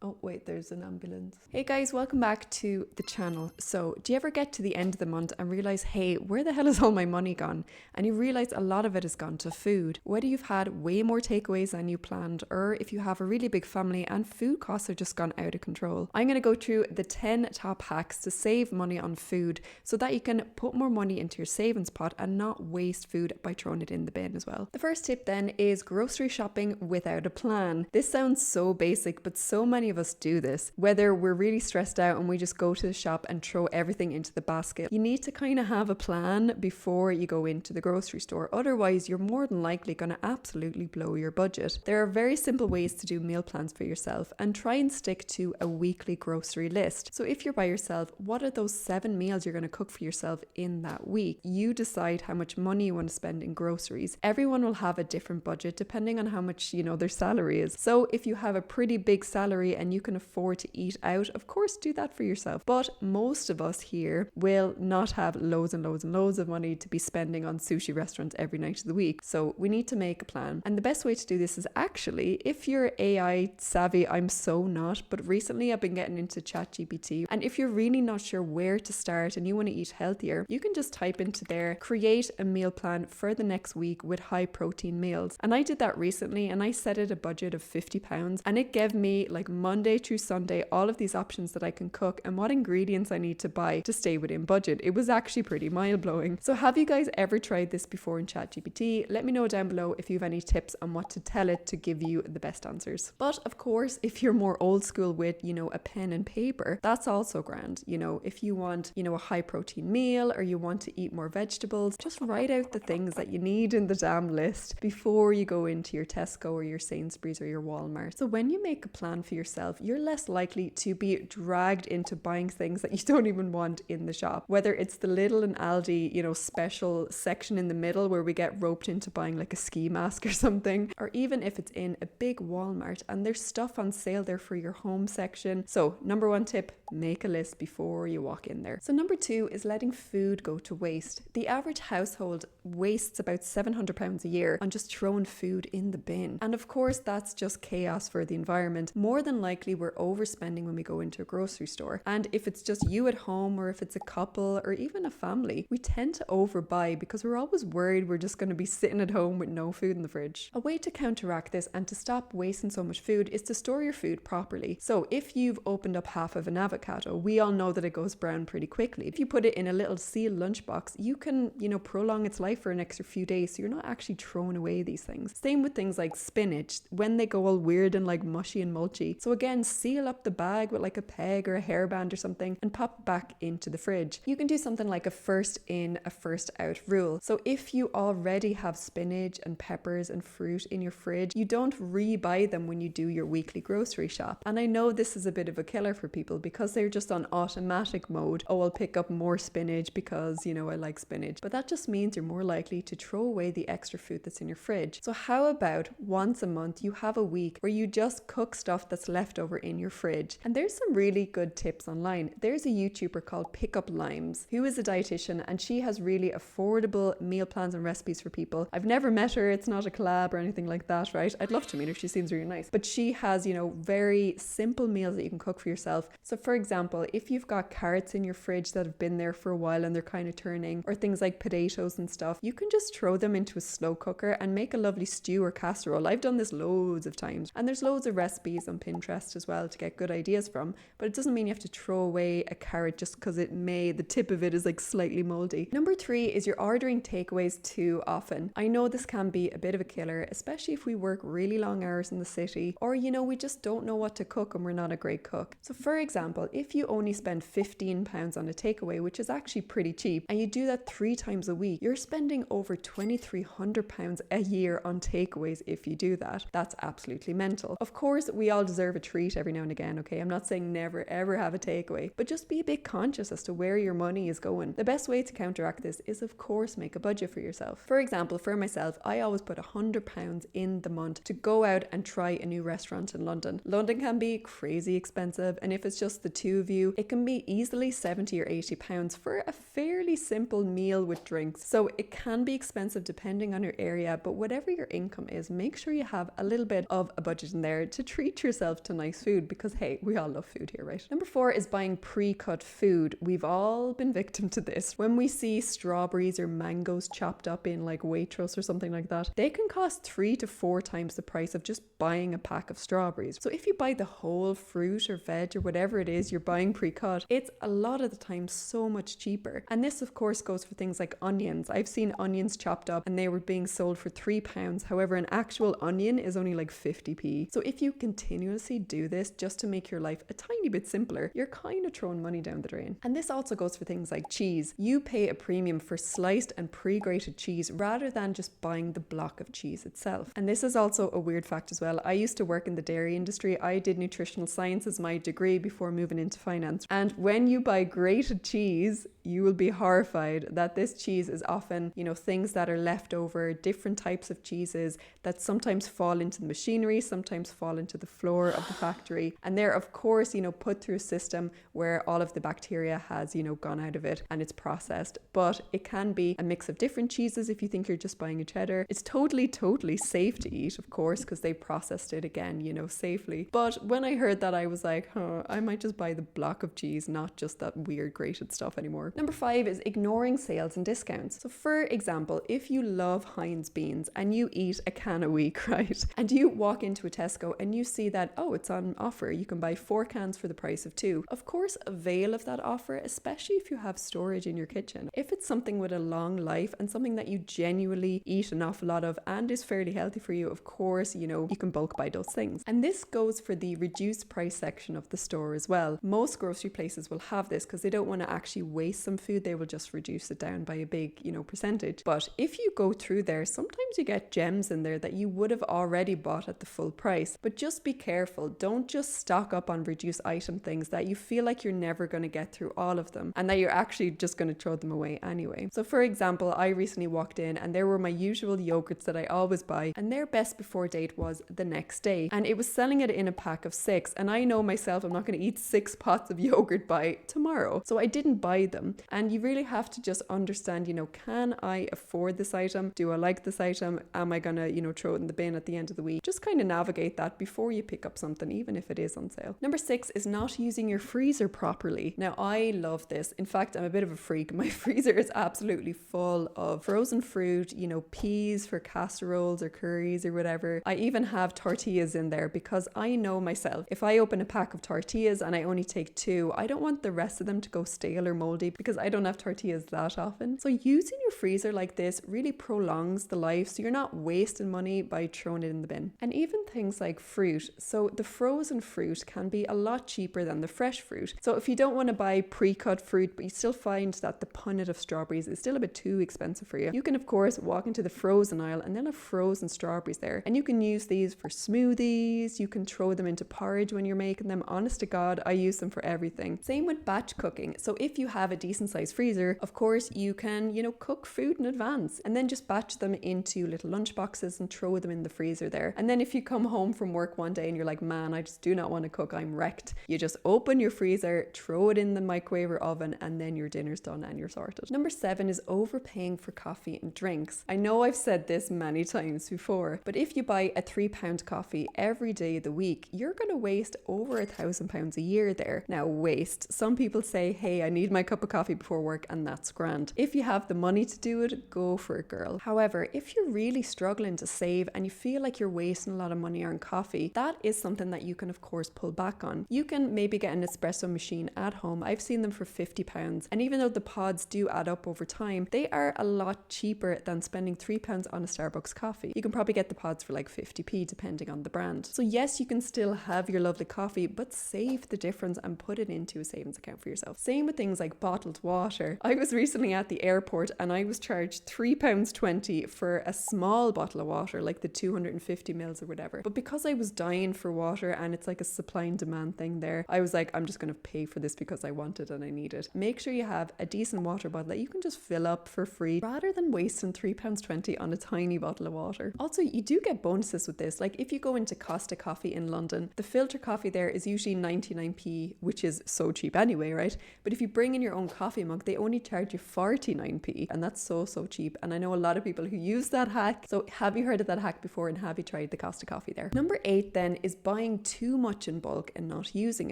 Oh wait, there's an ambulance. Hey guys, welcome back to the channel. So do you ever get to the end of the month and realize, hey, where the hell is all my money gone? And you realize a lot of it has gone to food. Whether you've had way more takeaways than you planned, or if you have a really big family and food costs are just gone out of control. I'm going to go through the 10 top hacks to save money on food so that you can put more money into your savings pot and not waste food by throwing it in the bin as well. The first tip then is grocery shopping without a plan. This sounds so basic, but so many of us do this. Whether we're really stressed out and we just go to the shop and throw everything into the basket, you need to kind of have a plan before you go into the grocery store. Otherwise, you're more than likely going to absolutely blow your budget. There are very simple ways to do meal plans for yourself, and try and stick to a weekly grocery list. So if you're by yourself, what are those 7 meals you're going to cook for yourself in that week? You decide how much money you want to spend in groceries. Everyone will have a different budget depending on how much, their salary is. So if you have a pretty big salary and you can afford to eat out, of course do that for yourself. But most of us here will not have loads and loads and loads of money to be spending on sushi restaurants every night of the week. So we need to make a plan. And the best way to do this is actually, if you're AI savvy, I'm so not, but recently I've been getting into ChatGPT. And if you're really not sure where to start and you want to eat healthier, you can just type into there, create a meal plan for the next week with high protein meals. And I did that recently and I set it a budget of £50 and it gave me like Monday through Sunday all of these options that I can cook and what ingredients I need to buy to stay within budget. It was actually pretty mind-blowing. So have you guys ever tried this before in ChatGPT? Let me know down below if you have any tips on what to tell it to give you the best answers. But of course, if you're more old school with, a pen and paper, that's also grand. If you want, a high protein meal or you want to eat more vegetables, just write out the things that you need in the damn list before you go into your Tesco or your Sainsbury's or your Walmart. So when you make a plan for yourself, you're less likely to be dragged into buying things that you don't even want in the shop. Whether it's the Lidl and Aldi, special section in the middle where we get roped into buying like a ski mask or something, or even if it's in a big Walmart and there's stuff on sale there for your home section. So number 1 tip, make a list before you walk in there. So number 2 is letting food go to waste. The average household wastes about £700 a year on just throwing food in the bin. And of course, that's just chaos for the environment. More than likely, we're overspending when we go into a grocery store. And if it's just you at home or if it's a couple or even a family, we tend to overbuy because we're always worried we're just going to be sitting at home with no food in the fridge. A way to counteract this and to stop wasting so much food is to store your food properly. So if you've opened up half of an avocado, we all know that it goes brown pretty quickly. If you put it in a little sealed lunchbox, you can, prolong its life for an extra few days, so you're not actually throwing away these things. Same with things like spinach, when they go all weird and like mushy and mulchy. So again, seal up the bag with like a peg or a hairband or something and pop it back into the fridge. You can do something like a first in, a first out rule. So if you already have spinach and peppers and fruit in your fridge, you don't re-buy them when you do your weekly grocery shop. And I know this is a bit of a killer for people because they're just on automatic mode. Oh, I'll pick up more spinach because, I like spinach. But that just means you're more likely to throw away the extra food that's in your fridge. So how about once a month you have a week where you just cook stuff that's left over in your fridge? And there's some really good tips online. There's a YouTuber called Pick Up Limes who is a dietitian and she has really affordable meal plans and recipes for people. I've never met her. It's not a collab or anything like that, right? I'd love to meet her. She seems really nice. But she has, very simple meals that you can cook for yourself. So for example, if you've got carrots in your fridge that have been there for a while and they're kind of turning, or things like potatoes and stuff, you can just throw them into a slow cooker and make a lovely stew or casserole. I've done this loads of times. And there's loads of recipes on Pinterest as well to get good ideas from, but it doesn't mean you have to throw away a carrot just because the tip of it is like slightly moldy. Number 3 is you're ordering takeaways too often. I know this can be a bit of a killer, especially if we work really long hours in the city, or we just don't know what to cook and we're not a great cook. So for example, if you only spend £15 on a takeaway, which is actually pretty cheap, and you do that 3 times a week, you're spending over £2,300 a year on takeaways if you do that. That's absolutely mental. Of course, we all deserve a treat every now and again, okay? I'm not saying never ever have a takeaway, but just be a bit conscious as to where your money is going. The best way to counteract this is, of course, make a budget for yourself. For example, for myself, I always put £100 in the month to go out and try a new restaurant in London. London can be crazy expensive, and if it's just the two of you, it can be easily 70 or 80 pounds for a fairly simple meal with drinks. So it can be expensive depending on your area, but whatever your income is, make sure you have a little bit of a budget in there to treat yourself to nice food, because hey, we all love food here, right? Number 4 is buying pre-cut food. We've all been victim to this. When we see strawberries or mangoes chopped up in like Waitrose or something like that, they can cost 3 to 4 times the price of just buying a pack of strawberries. So if you buy the whole fruit or veg or whatever it is you're buying pre-cut, it's a lot of the time so much cheaper. And this of course goes for things like onions. I've seen onions chopped up and they were being sold for £3. However, an actual onion is only like 50p. So if you continuously do this just to make your life a tiny bit simpler, you're kind of throwing money down the drain. And this also goes for things like cheese. You pay a premium for sliced and pre-grated cheese rather than just buying the block of cheese itself. And this is also a weird fact as well. I used to work in the dairy industry. I did nutritional science as my degree before moving into finance. And when you buy grated cheese, you will be horrified that this cheese is often, things that are left over, different types of cheeses that sometimes fall into the machinery, sometimes fall into the floor of the factory. And they're, of course, put through a system where all of the bacteria has, gone out of it and it's processed. But it can be a mix of different cheeses if you think you're just buying a cheddar. It's totally safe to eat, of course, because they processed it again, safely. But when I heard that, I was like, I might just buy the block of cheese, not just that weird grated stuff anymore. Number 5 is ignoring sales and discounts. So for example, if you love Heinz beans and you eat a can a week, right? And you walk into a Tesco and you see that, it's on offer. You can buy 4 cans for the price of 2. Of course, avail of that offer, especially if you have storage in your kitchen. If it's something with a long life and something that you genuinely eat an awful lot of and is fairly healthy for you, of course, you can bulk buy those things. And this goes for the reduced price section of the store as well. Most grocery places will have this because they don't want to actually waste some food. They will just reduce it down by a big, percentage. But if you go through there, sometimes you get gems in there that you would have already bought at the full price. But just be careful. Don't just stock up on reduced item things that you feel like you're never going to get through all of them and that you're actually just going to throw them away anyway. So for example, I recently walked in and there were my usual yogurts that I always buy, and their best before date was the next day. And it was selling it in a pack of 6. And I know myself, I'm not going to eat 6 pots of yogurt by tomorrow. So I didn't buy them. And you really have to just understand, can I afford this item? Do I like this item? Am I going to, throw it in the bin at the end of the week? Just kind of navigate that before you pick up something, even if it is on sale. Number 6 is not using your freezer properly. Now, I love this. In fact, I'm a bit of a freak. My freezer is absolutely full of frozen fruit, peas for casseroles or curries or whatever. I even have tortillas in there because I know myself, if I open a pack of tortillas and I only take 2, I don't want the rest of them to go stale or moldy because I don't have tortillas that often. So using your freezer like this really prolongs the life, so you're not wasting money by throwing it in the bin. And even things like fruit. So the frozen fruit can be a lot cheaper than the fresh fruit. So if you don't want to buy pre-cut fruit, but you still find that the punnet of strawberries is still a bit too expensive for you, you can of course walk into the frozen aisle and they'll have frozen strawberries there. And you can use these for smoothies, you can throw them into porridge when you're making them. Honest to God, I use them for everything. Same with batch cooking. So if you have a decent sized freezer, of course you can, cook food in advance and then just batch them into little lunch boxes and throw them in the freezer there. And then if you come home from work one day and you're like, man, I just do not want to cook, I'm wrecked. You just open your freezer, throw it in the microwave or oven, and then your dinner's done and you're sorted. Number 7 is overpaying for coffee and drinks. I know I've said this many times before, but if you buy a £3 coffee every day of the week, you're going to waste over £1,000 a year there. Now, waste. Some people say, hey, I need my cup of coffee before work, and that's grand. If you have the money to do it, go for it, girl. However, if you're really struggling to save and you feel like you're wasting a lot of money on coffee, that is something that you can of course pull back on. You can maybe get an espresso machine at home. I've seen them for £50, and even though the pods do add up over time, they are a lot cheaper than spending £3 on a Starbucks coffee. You can probably get the pods for like 50p depending on the brand. So yes, you can still have your lovely coffee, but save the difference and put it into a savings account for yourself. Same with things like bottled water. I was recently at the airport and I was charged £3.20 for a small bottle of water, like the 250 mils or whatever. But because I was dying for water and it's like a supply and demand thing there, I was like, I'm just going to pay for this because I want it and I need it. Make sure you have a decent water bottle that you can just fill up for free rather than wasting £3.20 on a tiny bottle of water. Also, you do get bonuses with this. Like if you go into Costa Coffee in London, the filter coffee there is usually 99p 9p, which is so cheap anyway, right? But if you bring in your own coffee mug, they only charge you 49p, and that's so cheap. And I know a lot of people who use that hack. So have you heard of that hack before, and have you tried the Costa coffee there? Number 8 then is buying too much in bulk and not using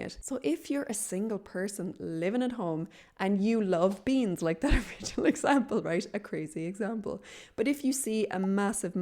it. So if you're a single person living at home and you love beans, like that original example, right? A crazy example. But if you see a massive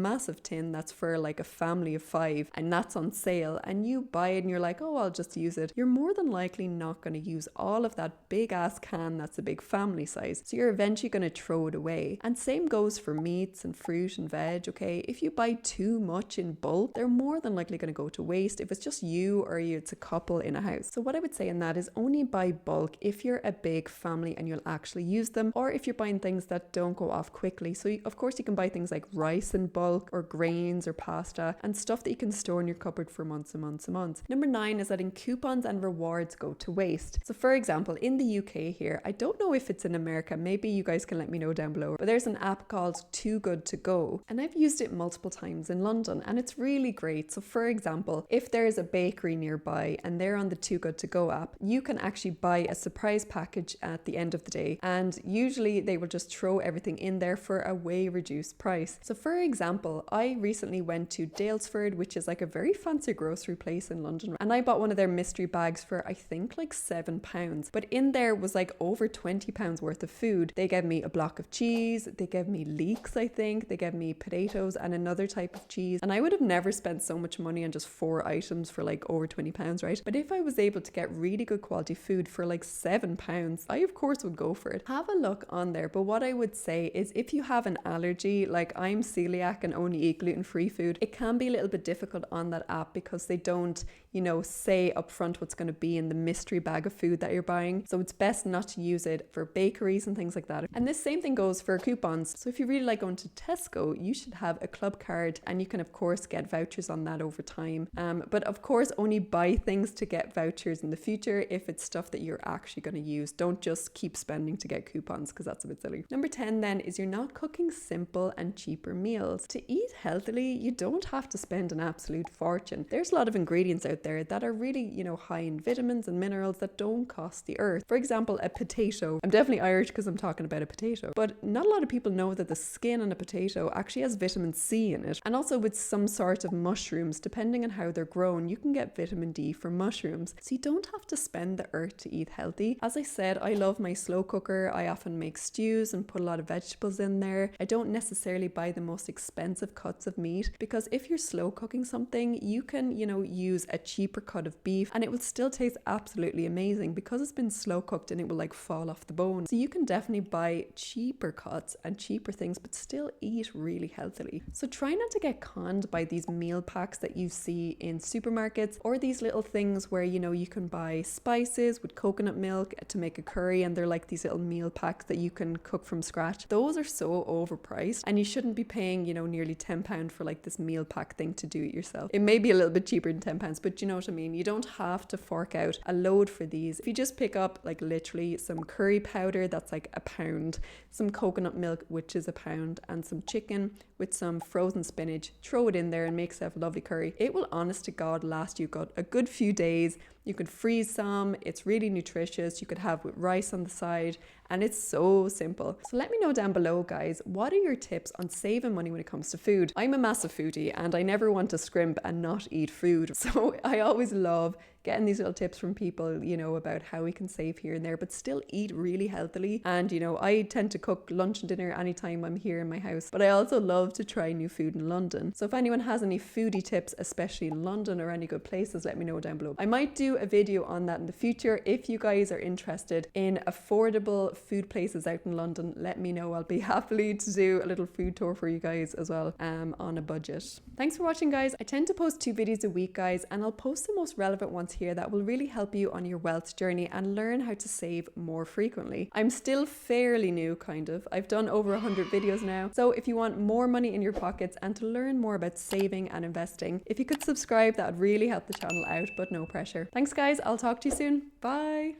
tin that's for like a family of 5 and that's on sale and you buy it and you're like, oh, I'll just use it, you're more than likely not going to use all of that big ass can that's a big family size. So you're eventually going to throw it away. And same goes for meats and fruit and veg, okay? If you buy too much in bulk, they're more than likely going to go to waste if it's just you or it's a couple in a house. So what I would say in that is only buy bulk if you're a big family and you'll actually use them, or if you're buying things that don't go off quickly. So of course you can buy things like rice in bulk or grains or pasta and stuff that you can store in your cupboard for months and months and months. Number 9 is letting coupons and rewards go to waste. So for example, in the UK here, I don't know if it's in America, maybe you guys can let me know down below, but there's an app called Too Good To Go, and I've used it multiple times in London and it's really great. So for example, if there's a bakery nearby and they're on the Too Good To Go app, you can actually buy a surprise package at the end of the day, and usually they will just throw everything in there for a way reduced price. So for example, I recently went to Daylesford, which is like a very fancy grocery place in London, and I bought one of their mystery bags for I think like £7, but in there was like over £20 worth of food. They gave me a block of cheese, they gave me leeks, I think, they gave me potatoes and another type of cheese, and I would have never spent so much money on just 4 items for like over £20, right? But if I was able to get really good quality food for like £7, I of course would go for it. Have a look on there. But what I would say is if you have an allergy, like I'm celiac and only eat gluten-free food, it can be a little bit difficult on that app because they don't, you know, say upfront what's going to be in the mystery bag of food that you're buying. So it's best not to use it for bakeries and things like that. And this same thing goes for coupons. So if you really like going to Tesco, you should have a club card, and you can of course get vouchers on that over time. But of course only buy things to get vouchers in the future if it's stuff that you're actually going to use. Don't just keep spending to get coupons because that's a bit silly. Number 10 then is you're not cooking simple and cheaper meals. To eat healthily, you don't have to spend an absolute fortune. There's a lot of ingredients out there that are really, you know, high in vitamins and minerals that don't cost the earth. For example, a potato. I'm definitely Irish because I'm talking about a potato, but not a lot of people know that the skin on a potato actually has vitamin C in it. And also with some sort of mushrooms, depending on how they're grown, you can get vitamin D from mushrooms. So you don't have to spend the earth to eat healthy. As I said, I love my slow cooker. I often make stews and put a lot of vegetables in there. I don't necessarily buy the most expensive cuts of meat because if you're slow cooking something, you can, you know, use a cheaper cut of beef and it will still taste absolutely amazing because it's been slow cooked and it will like fall off the bone. So you can definitely buy cheaper cuts and cheaper things but still eat really healthily. So try not to get conned by these meal packs that you see in supermarkets or these little things where, you know, you can buy spices with coconut milk to make a curry and they're like these little meal packs that you can cook from scratch. Those are so overpriced and you shouldn't be paying, you know, nearly £10 for like this meal pack thing to do it yourself. It may be a little bit cheaper than £10, but you know what I mean? You don't have to fork out a load for these. If you just pick up like literally some curry powder, that's like £1, some coconut milk, which is £1, and some chicken with some frozen spinach, throw it in there and make yourself a lovely curry. It will honest to God last you a good few days. You could freeze some, it's really nutritious. You could have with rice on the side and it's so simple. So let me know down below, guys, what are your tips on saving money when it comes to food? I'm a massive foodie and I never want to scrimp and not eat food. So I always love getting these little tips from people, you know, about how we can save here and there, but still eat really healthily. And, you know, I tend to cook lunch and dinner anytime I'm here in my house, but I also love to try new food in London. So if anyone has any foodie tips, especially in London or any good places, let me know down below. I might do a video on that in the future. If you guys are interested in affordable food places out in London, let me know. I'll be happy to do a little food tour for you guys as well, on a budget. Thanks for watching, guys. I tend to post 2 videos a week, guys, and I'll post the most relevant ones here that will really help you on your wealth journey and learn how to save more frequently. I'm still fairly new, kind of. I've done over 100 videos now. So if you want more money in your pockets and to learn more about saving and investing, if you could subscribe, that would really help the channel out, but no pressure. Thanks, guys. I'll talk to you soon. Bye.